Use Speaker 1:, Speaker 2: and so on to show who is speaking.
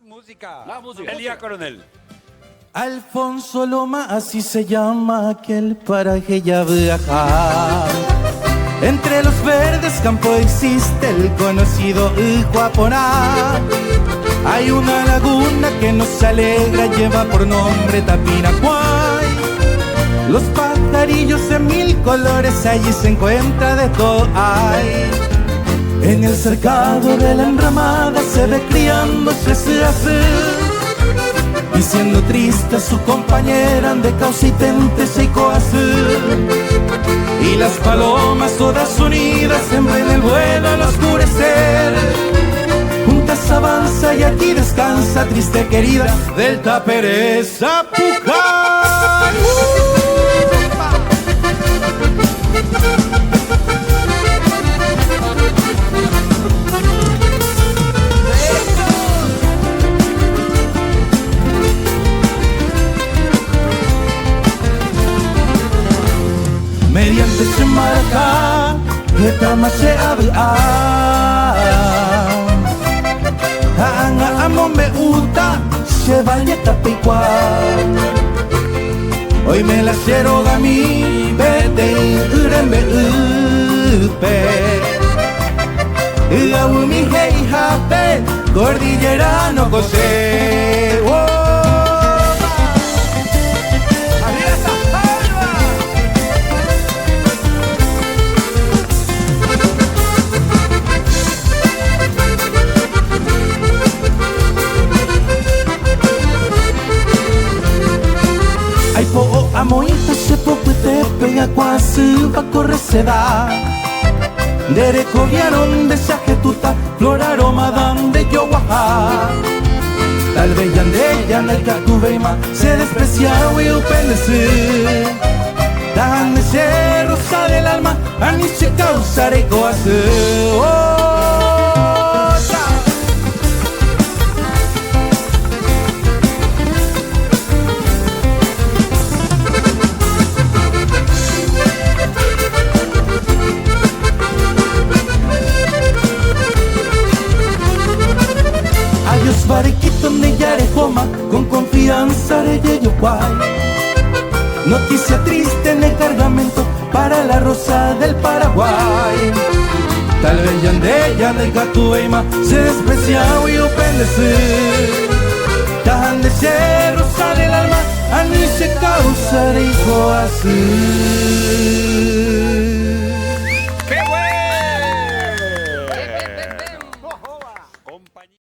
Speaker 1: música.
Speaker 2: Más música.
Speaker 1: Elías Coronel.
Speaker 3: Alfonso Loma, así se llama aquel paraje ya viajar. Entre los verdes campos existe el conocido Huaponá. Hay una laguna que nos alegra, lleva por nombre Tapinacuay. Los pajarillos de mil colores, allí se encuentra de todo hay. En el cercado de la enramada se ve criándose ese azul. Y siendo triste su compañera de Caucitente y Coazul. Y las palomas todas unidas sembran el vuelo al oscurecer. Juntas avanza y aquí descansa, triste querida Delta Pereza Pucar. Mediante se marca, retama se habla. Anga amo me uta, se vaya tapicua. Hoy me la cero gami, vete urembe upe. Gaumi hei hape, cordillera no cose. Ai po amoita se popute pega quasi va corre se da. Dere cogiaron de sajetuta flor aroma dan de yowaha. Tal vez ya el cacubeima se desprecia y upendece. Dan ese rosa del alma a ni se causaré coase. Bariquitos de Yarejoma, con confianza de Yeyocuay. Noticia triste en el cargamento para la rosa del Paraguay. Tal vez ya del Catueima se desprecia y opendece. Tan de ser rosa del alma, a mí se causa de hijo así.